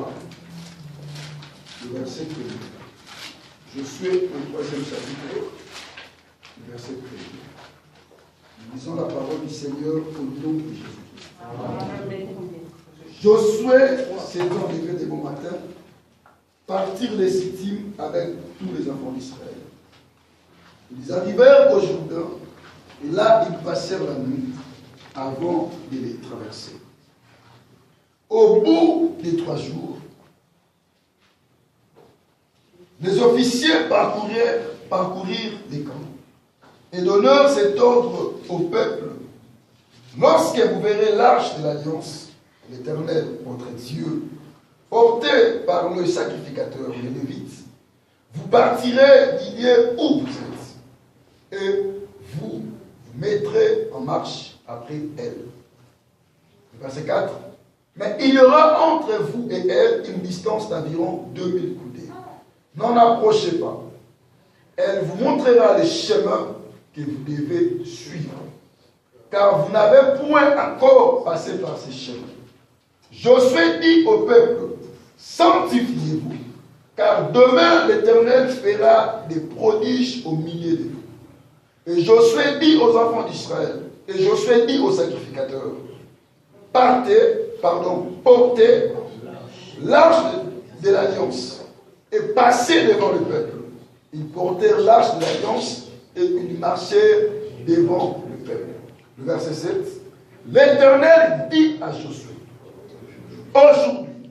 3, le verset 1. Josué, le 3e chapitre, le verset 1. Nous lisons la parole du Seigneur au nom de Jésus-Christ. Josué s'est levé de bon matin, partir les Sittim avec tous les enfants d'Israël. Ils arrivèrent au Jourdain, et là ils passèrent la nuit avant de les traverser. Au bout des 3 jours, les officiers parcourirent les camps et donnèrent cet ordre au peuple. Lorsque vous verrez l'arche de l'Alliance, l'Éternel, votre Dieu, porté par le sacrificateur, les Lévites, vous partirez du lieu où vous êtes et vous mettrez en marche après elle. Verset 4. Mais il y aura entre vous et elle une distance d'environ 2000 coudées. N'en approchez pas. Elle vous montrera les chemins que vous devez suivre, car vous n'avez point encore passé par ces chemins. Josué dit au peuple, sanctifiez-vous, car demain l'Éternel fera des prodiges au milieu de vous. Et Josué dit aux enfants d'Israël, et Josué dit aux sacrificateurs, portez l'arche de l'Alliance et passez devant le peuple. Ils portèrent l'arche de l'Alliance et ils marchèrent devant le peuple. Le verset 7. L'Éternel dit à Josué, aujourd'hui,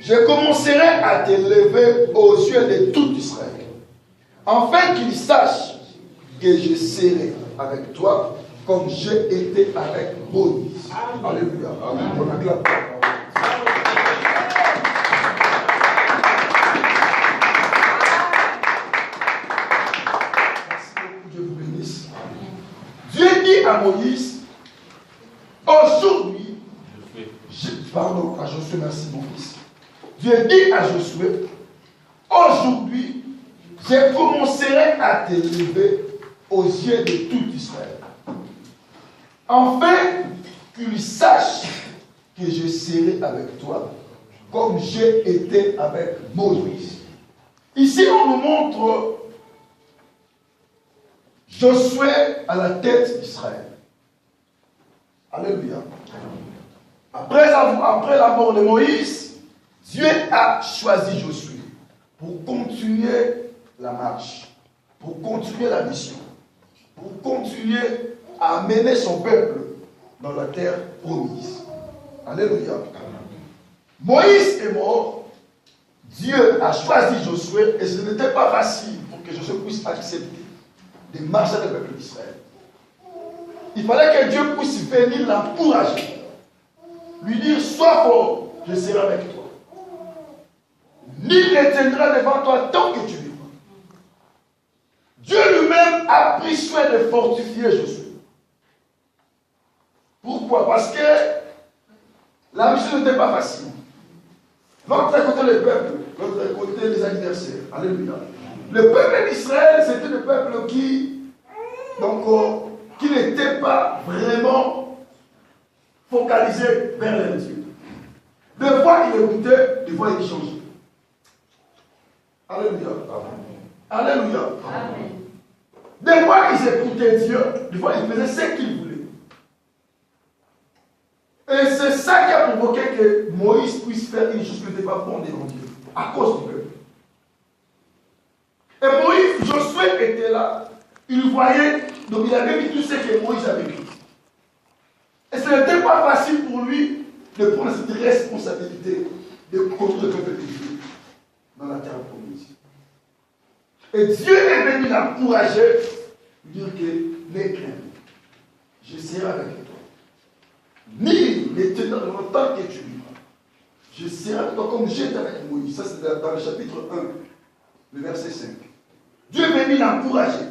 je commencerai à t'élever aux yeux de tout Israël, afin qu'ils sachent que je serai avec toi comme j'ai été avec Moïse. Alléluia. On acclame. Dieu vous bénisse. Dieu dit à Moïse, aujourd'hui, pardon, à Josué, merci mon fils. Dieu dit à Josué, aujourd'hui, je commencerai à t'élever aux yeux de tout Israël, afin qu'ils sachent que je serai avec toi, comme j'ai été avec Moïse. Ici, on nous montre Josué à la tête d'Israël. Alléluia. Après la mort de Moïse, Dieu a choisi Josué pour continuer la marche, pour continuer la mission, pour continuer à amener son peuple dans la terre promise. Alléluia. Moïse est mort, Dieu a choisi Josué et ce n'était pas facile pour que Josué puisse accepter de marcher avec le peuple d'Israël. Il fallait que Dieu puisse venir l'encourager, lui dire, sois fort, je serai avec toi. Nul ne tiendra devant toi tant que tu vivras. Dieu lui-même a pris soin de fortifier Josué. Pourquoi? Parce que la mission n'était pas facile. L'autre côté le peuple, l'autre côté les adversaires. Alléluia. Le peuple d'Israël, c'était le peuple qui n'était pas vraiment focalisé vers les dieux. Des fois, il écoutait, des fois, il changeait. Alléluia. Alléluia. Amen. Des fois, ils écoutaient Dieu, des fois, ils faisaient ce qu'ils voulaient. Et c'est ça qui a provoqué que Moïse puisse faire une chose qui n'était pas bonne devant Dieu, à cause du peuple. Et Moïse, Josué était là, il voyait, donc il avait vu tout ce que Moïse avait vu. Et ce n'était pas facile pour lui de prendre cette responsabilité de conduire le peuple de Dieu dans la terre promise. Et Dieu est venu l'encourager, lui dire que n'aie crainte, je serai avec toi. Ni ne te donne tant que tu vivras. Je serai avec toi comme j'étais avec Moïse. Ça, c'est dans le chapitre 1, le verset 5. Dieu est venu l'encourager,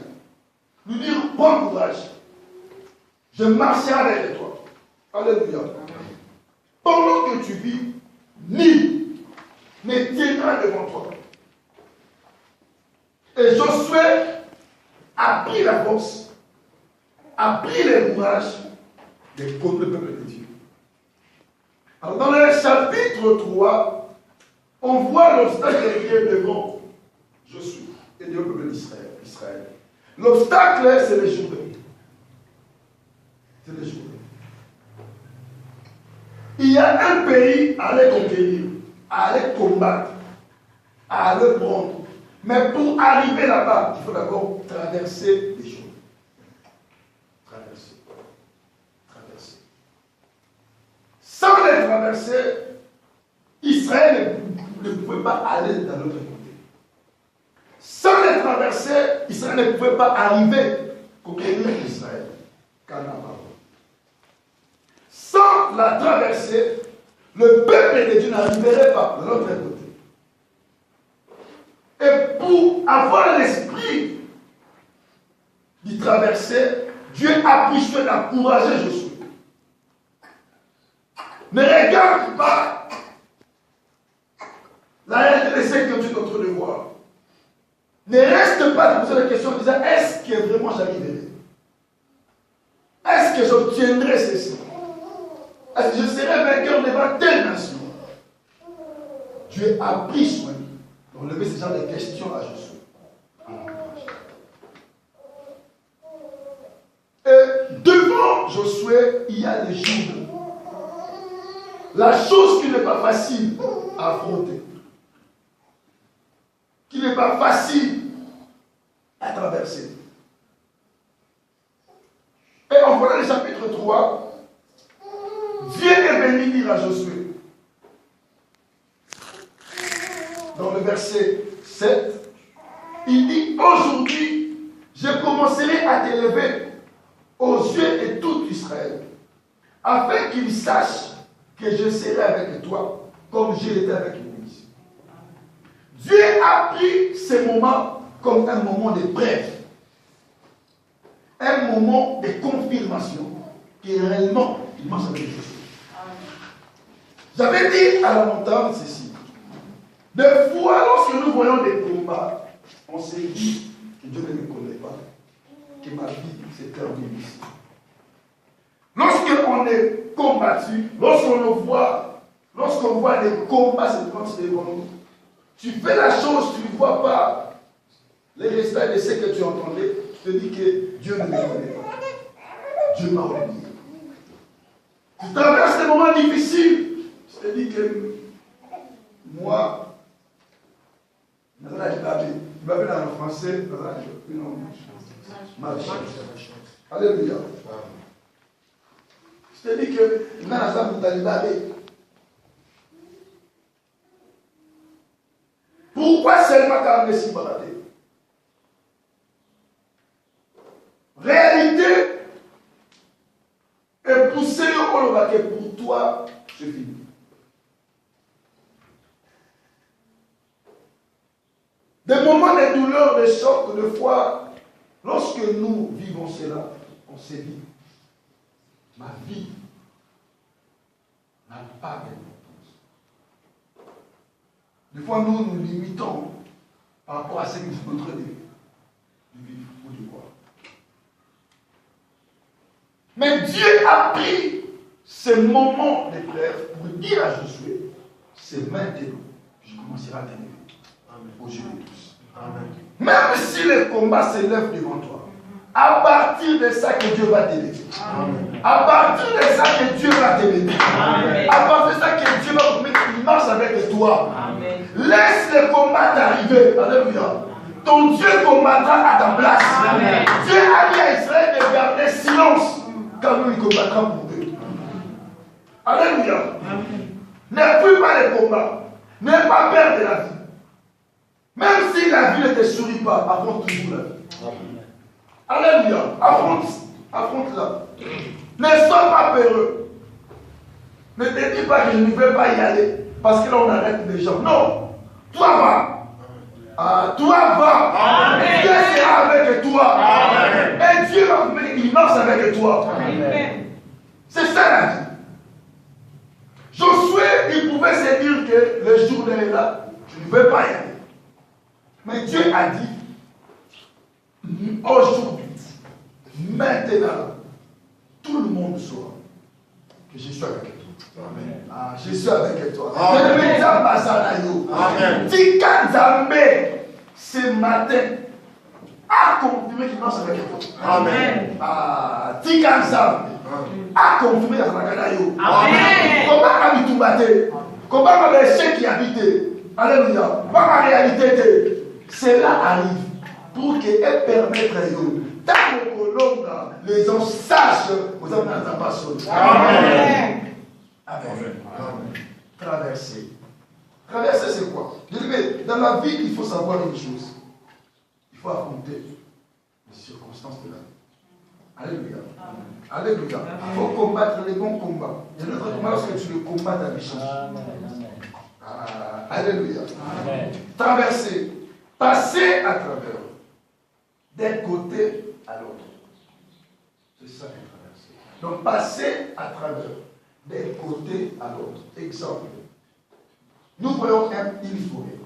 lui dire, prends courage, je marcherai avec toi. Alléluia. Pendant que tu vis, ni ne tiendra devant toi. Et Josué a pris la force, a pris le courage de conduire le peuple de Dieu. Alors dans le chapitre 3, on voit l'obstacle qui est devant Josué et le peuple d'Israël. L'obstacle, c'est les Jourdains. C'est les Jourdains. Il y a un pays à aller conquérir, à aller combattre, à aller prendre. Mais pour arriver là-bas, il faut d'abord traverser les Jourdains. Traverser. Sans les traverser, Israël ne pouvait pas aller dans l'autre côté. Sans les traverser, Israël ne pouvait pas arriver au conquérir Israël. Sans la traverser, le peuple de Dieu n'arriverait pas de l'autre côté. Et pour avoir l'esprit d'y traverser, Dieu a pris soin d'encourager Josué. Ne regarde pas la réalité de ce que tu es en train de voir. Ne reste pas de poser la question en disant est-ce que vraiment j'arriverai? Est-ce que j'obtiendrai ceci? Est-ce que je serai vainqueur devant telle nation? Dieu a pris soin d'enlever ce genre de questions à Josué. Et devant Josué, il y a des jours. La chose qui n'est pas facile à affronter, qui n'est pas facile à traverser. Et on voit dans le chapitre 3, Dieu est venu dire à Josué, dans le verset 7, il dit, aujourd'hui, je commencerai à t'élever aux yeux de tout Israël, afin qu'ils sachent que je serai avec toi, comme j'ai été avec Moïse. Dieu a pris ce moment comme un moment de preuve, un moment de confirmation, que réellement, il marche avec Jésus. J'avais dit à la montagne ceci. Des fois, lorsque nous voyons des combats, on se dit que Dieu ne me connaît pas, que ma vie s'est terminée ici. Lorsqu'on est combattu, lorsqu'on voit des combats se passer devant nous, tu fais la chose, tu ne vois pas les résultats de ce que tu entendais, tu te dis que Dieu ne me connaît pas. Dieu m'a oublié. Tu traverses des moments difficiles, tu te dis que moi, je vais dans le français, ma chance. Alléluia. Je te dis que pourquoi seulement quand on est si baladé? Réalité est poussée au baquet pour toi, c'est fini. Des moments de douleur, de choc, de foi, lorsque nous vivons cela, on se dit, ma vie n'a pas d'importance. Des fois, nous nous limitons par rapport à ce que nous sommes en train de vivre ou de voir. Mais Dieu a pris ce moment d'épreuve pour dire à Josué, c'est maintenant que je commencerai à t'élever aux yeux de tous. Amen. Même si le combat s'élève devant toi, à partir de ça que Dieu va t'élever. À partir de ça que Dieu va t'élever. À partir de ça que Dieu va te mettre, il marche avec toi. Amen. Laisse le combat t'arriver. Alléluia. Ton Dieu combattra à ta place. Amen. Dieu a dit à Israël de garder silence quand lui il combattra pour eux. Alléluia. Ne fuis pas le combat. N'aie pas peur de la vie. Même si la vie ne te sourit pas, affronte toujours la vie. Alléluia. Affronte-la. Ne sois pas peureux. Ne te dis pas que je ne vais pas y aller. Parce que là, on arrête les gens. Non. Toi va. Toi va. Amen. Dieu sera avec toi. Amen. Et Dieu va il marche avec toi. Amen. C'est ça la vie. Josué, il pouvait se dire que le jour est là, je ne vais pas y aller. Mais Dieu a dit, aujourd'hui, maintenant, tout le monde saura Que je suis avec toi. Amen. Ah, je suis avec toi. Amen. Amen. Dis Kanzambe ce matin a confirmé qu'il marche avec toi. Amen. Ah, dis Kanzambe a confirmé qu'il marche avec toi. Amen. Comment habite comment l'échec qui habite? Alléluia. Comment la réalité? Cela arrive pour qu'elle permette à vous. Tant que les gens sachent vous avez un passion. Amen. Amen. Traverser. Traverser, c'est quoi? Dans la vie, il faut savoir une chose. Il faut affronter les circonstances de la vie. Alléluia. Alléluia. Il faut combattre les bons combats. Et l'autre combat, lorsque tu le combats, ta vie change. Alléluia. Amen. Traverser. Passer à travers. D'un côté à l'autre. C'est ça qui est traversé. Donc passer à travers. D'un côté à l'autre. Exemple. Nous voyons une forêt.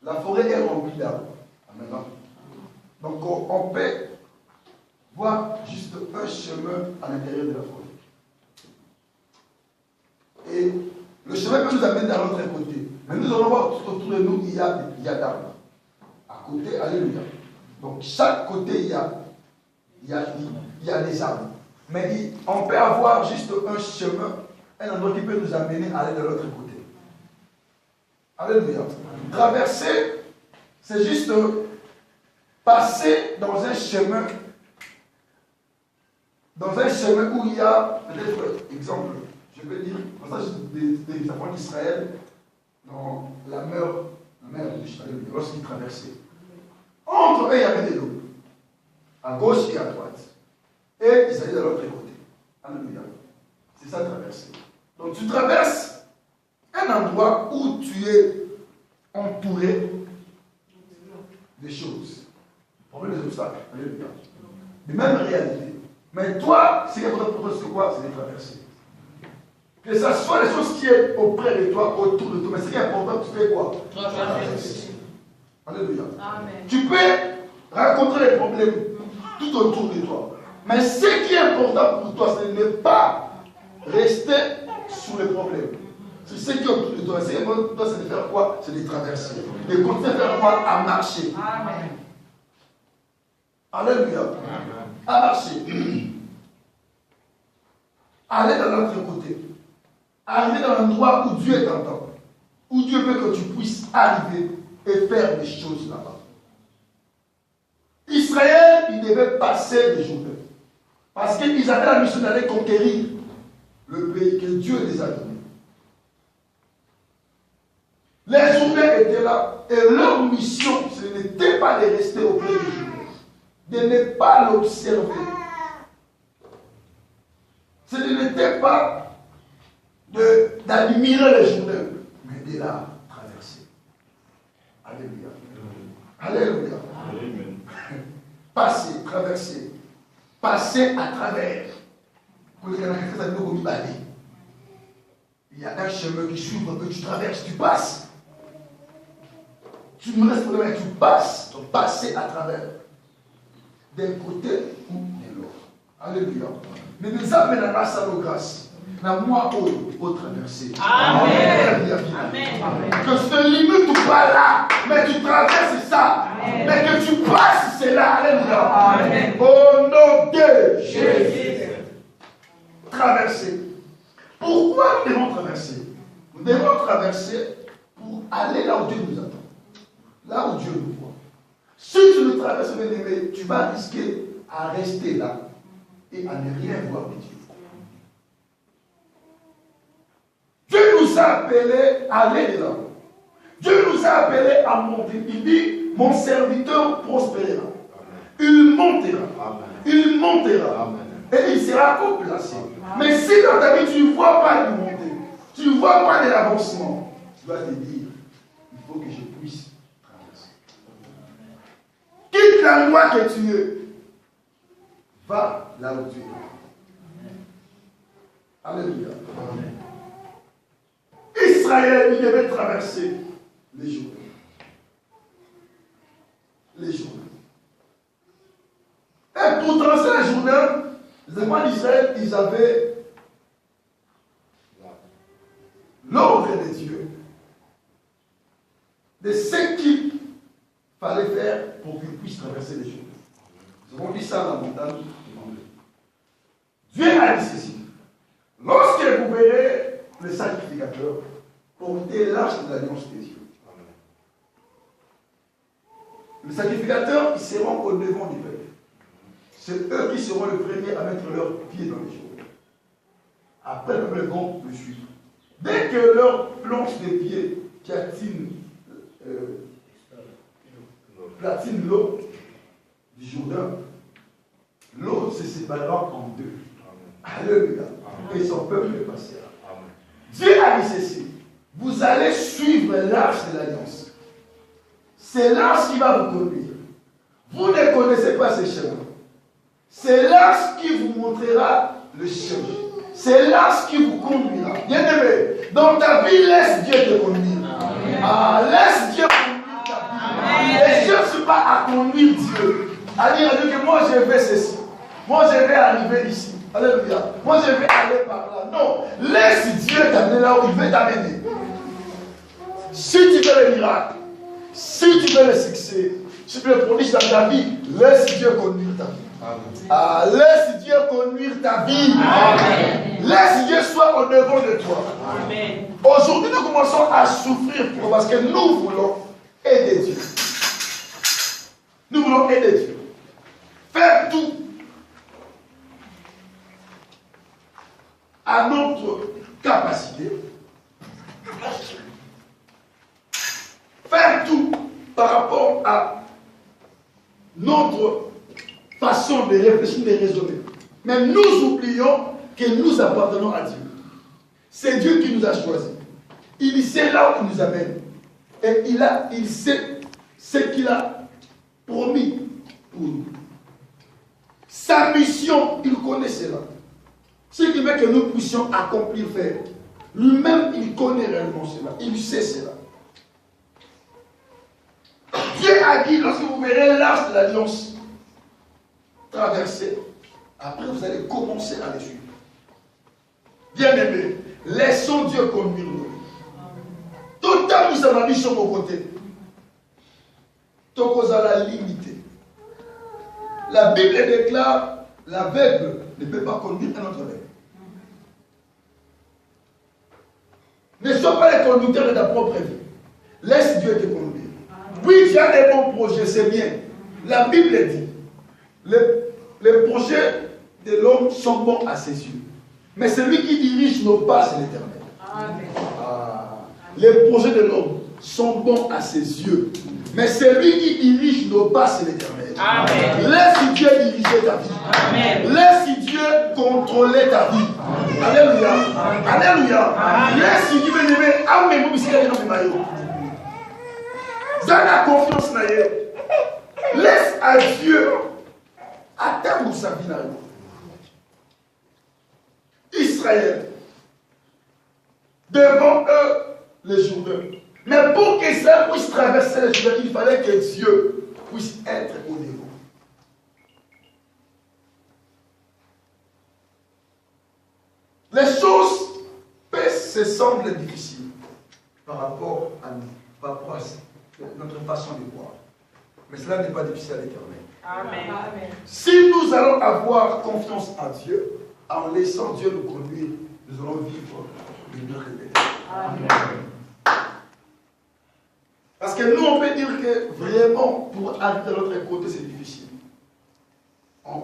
La forêt est remplie d'arbres. Maintenant. Donc on peut voir juste un chemin à l'intérieur de la forêt. Et le chemin peut nous amener dans l'autre côté. Mais nous allons voir tout autour de nous, il y a d'arbres. À côté, alléluia. Donc chaque côté, il y a des arbres. Mais on peut avoir juste un chemin, un endroit qui peut nous amener à aller de l'autre côté. Alléluia. Traverser, c'est juste passer dans un chemin où il y a, peut-être, exemple, je peux dire, pour ça, des enfants d'Israël, dans la mer rouge, lorsqu'ils traversaient. Entre eux, il y avait de l'eau, à gauche et à droite. Et ils allaient de l'autre côté. Alléluia. C'est ça, traverser. Donc, tu traverses un endroit où tu es entouré de choses. Problème des obstacles. Alléluia. De même réalité. Mais toi, ce qui est important pour toi, c'est quoi? C'est de traverser. Que ce soit les choses qui sont auprès de toi, autour de toi. Mais ce qui est important, tu fais quoi? Traverser. Alléluia. Amen. Tu peux rencontrer les problèmes tout autour de toi. Mais ce qui est important pour toi, c'est de ne pas rester sous les problèmes. C'est ce qui est autour de toi. Ce qui est important pour toi, c'est de faire quoi? C'est de traverser. De continuer à faire quoi? À marcher. Amen. Alléluia. Amen. À marcher. Aller dans l'autre côté. Arriver dans l'endroit où Dieu t'entend. Où Dieu veut que tu puisses arriver et faire des choses là-bas. Israël, il devait passer des journées. Parce qu'ils avaient la mission d'aller conquérir le pays que Dieu les a donné. Les journées étaient là. Et leur mission, ce n'était pas de rester auprès du journée. De ne pas l'observer. Ce n'était pas d'admirer les journées, mais de la traverser. Alléluia. Alléluia. Amen. Passer, traverser. Passer à travers. Il y a un chemin qui s'ouvre, que tu traverses, tu passes. Tu ne restes pas là, tu passes. Donc passer à travers. D'un côté ou de l'autre. Alléluia. Mais nous amènons grâce à nos grâces. La moi au traverser. Amen. Amen. Que je ne limite pas là, mais tu traverses ça. Amen. Mais que tu passes, c'est là. Alléluia. Amen. Au nom de Jésus. Traverser. Pourquoi nous devons traverser? Nous devons traverser pour aller là où Dieu nous attend. Là où Dieu nous voit. Si tu ne traverses pas, tu vas risquer à rester là et à ne rien voir de Dieu. Dieu nous a appelés à aller de là-haut. Dieu nous a appelés à monter. Il dit, mon serviteur prospérera. Il montera. Amen. Il montera. Amen. Et il sera haut placé. Mais si dans ta vie, tu ne vois pas de montée, tu ne vois pas de l'avancement, tu vas te dire, il faut que je puisse traverser. Quitte l'endroit que tu es. Va là où tu es. Alléluia. Amen. Israël, il devait traverser les jours. Les jours. Et pour traverser les journées, les enfants d'Israël, ils avaient l'ordre de Dieu de ce qu'il fallait faire pour qu'il puisse traverser les choses. Nous avons vu ça dans la montagne. Dieu a dit ceci. Lorsque vous verrez le sacrificateur porter l'arche de l'alliance des dieux, les sacrificateurs, ils seront au devant du peuple. C'est eux qui seront les premiers à mettre leurs pieds dans les choses. Après, le peuple vont le suivre. Dès que leur planche des pieds platine l'eau du Jourdain, l'eau se séparera en deux. Alléluia. Et son peuple est passé. Dieu a dit ceci. Vous allez suivre l'arche de l'alliance. C'est l'arche qui va vous conduire. Vous ne connaissez pas ce chemin. C'est l'arche qui vous montrera le chemin. C'est l'arche qui vous conduira. Bien-aimé, dans ta vie, laisse Dieu te conduire. Laisse Dieu conduire ta vie. Ne cherche pas à conduire Dieu. À dire à Dieu que moi je vais ceci. Moi je vais arriver ici. Alléluia. Moi je vais aller par là. Non. Laisse Dieu t'amener là où il veut t'amener. Si tu veux le miracle, si tu veux le succès, si tu veux le prodige dans ta vie, laisse Dieu conduire ta vie. Laisse Dieu conduire ta vie. Amen. Laisse Dieu soit au devant de toi. Amen. Aujourd'hui, nous commençons à souffrir parce que nous voulons aider Dieu. Nous voulons aider Dieu. Faire tout à notre capacité. Faire tout par rapport à notre façon de réfléchir, de raisonner. Mais nous oublions que nous appartenons à Dieu. C'est Dieu qui nous a choisis. Il sait là où il nous amène. Et il sait ce qu'il a promis pour nous. Sa mission, il connaît cela. Ce qui veut que nous puissions accomplir, faire. Lui-même, il connaît réellement cela. Il sait cela. Dieu a dit, lorsque vous verrez l'arche de l'alliance traverser, après vous allez commencer à les suivre. Bien-aimés, laissons Dieu conduire nous. Tout le temps, nous avons dit sur vos côtés. Tant qu'on a la limité. La Bible déclare, l'aveugle ne peut pas conduire un autre aveugle. Ne sois pas le conducteur de ta propre vie. Laisse Dieu te conduire. Oui, tu as des bons projets, c'est bien. La Bible dit, les projets de l'homme sont bons à ses yeux. Mais celui qui dirige nos pas, c'est l'Éternel. Les projets de l'homme sont bons à ses yeux. Mais celui qui dirige nos pas, c'est l'Éternel. Laisse Dieu diriger ta vie. Amen. Laisse Dieu contrôler ta vie. Amen. Alléluia. Alléluia. Laisse Dieu venir. Amen. Donne la confiance. Laisse à Dieu atteindre sa vie. Israël, devant eux, les Jourdains. Mais pour qu'Israël puisse traverser les Jourdains, il fallait que Dieu puisse être au devant. Les choses se semblent difficiles par rapport à nous, par rapport à notre façon de voir. Mais cela n'est pas difficile à l'Éternel. Amen. Si nous allons avoir confiance en Dieu, en laissant Dieu nous conduire, nous allons vivre une révélation. Amen. Parce que nous, on peut dire que vraiment, pour arriver de l'autre côté, c'est difficile. On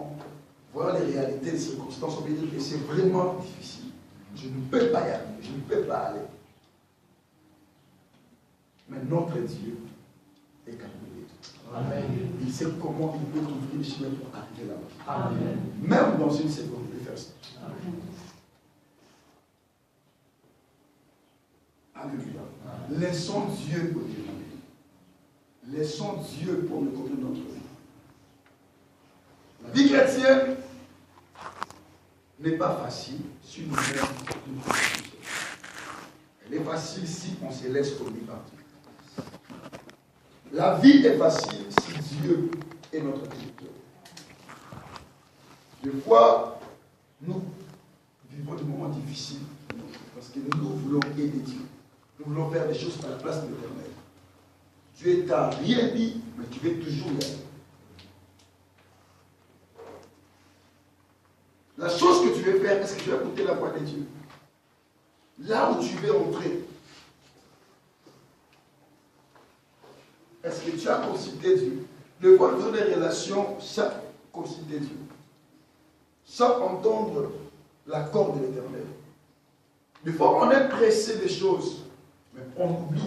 voit les réalités, les circonstances, on peut dire que c'est vraiment difficile. Je ne peux pas y arriver, je ne peux pas aller. Mais notre Dieu est capable. Amen. Il sait comment il peut ouvrir le chemin pour arriver là-bas. Même dans une seconde, il peut faire ça. Alléluia. Laissons Dieu conduire notre vie. Laissons Dieu pour nous conduire notre vie. La vie chrétienne n'est pas facile si nous sommes. Elle est facile si on se laisse conduire par Dieu. La vie est facile si Dieu est notre conducteur. Des fois, nous vivons des moments difficiles. Parce que nous voulons aider Dieu. Nous voulons faire des choses à la place de l'Éternel. Dieu t'a rien dit, mais tu veux toujours y aller. La chose que tu veux faire, est-ce que tu vas écouter la voix de Dieu? Là où tu veux entrer, est-ce que tu as consulté Dieu? Le voir des relations, ça consulter Dieu. Sans entendre l'accord de l'Éternel. Des fois, on est pressé des choses, mais on oublie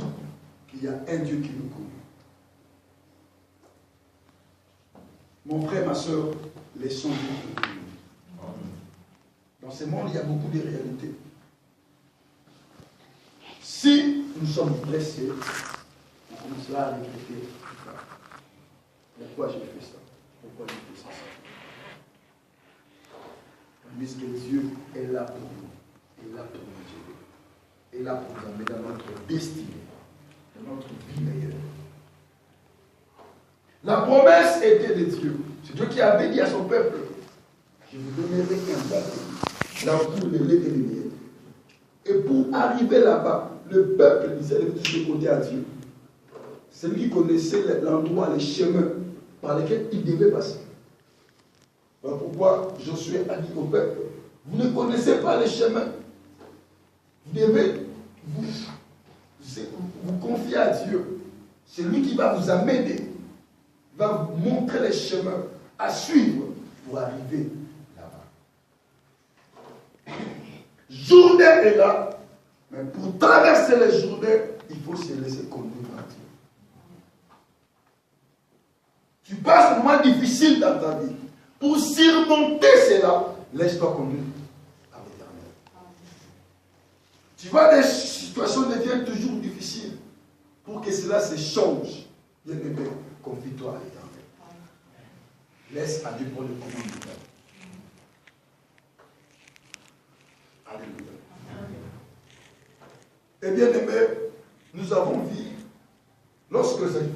qu'il y a un Dieu qui nous connaît. Mon frère, ma soeur, laissons Dieu nous connaître. Dans ce monde, il y a beaucoup de réalités. Si nous sommes pressés, on commencera à regretter. Pourquoi j'ai fait ça? Pourquoi j'ai fait ça? Tandis que Dieu est là pour nous. Il est là pour nous aider. Il est là pour nous amener dans notre destinée, dans notre vie meilleure. La promesse était de Dieu. C'est Dieu qui avait dit à son peuple, je vous donnerai un baptême, là où le lait et le miel. Et pour arriver là-bas, le peuple disait de tous les côtés à Dieu. C'est lui qui connaissait l'endroit, les chemins par lesquels il devait passer. Alors pourquoi Josué a dit au peuple, vous ne connaissez pas les chemins. Vous devez vous confier à Dieu. C'est lui qui va vous amener, va vous montrer les chemins à suivre pour arriver là-bas. Jourdain est là, mais pour traverser les Jourdains, il faut se laisser conduire par Dieu. Tu passes un moment difficile dans ta vie. Pour surmonter cela, laisse-toi conduire par l'Éternel. Tu vois, les situations deviennent toujours difficiles. Pour que cela se change, bien aimé, confie-toi à l'Éternel. Laisse à Dieu pour le commandement. Alléluia. Et bien aimé, nous avons vu, lorsque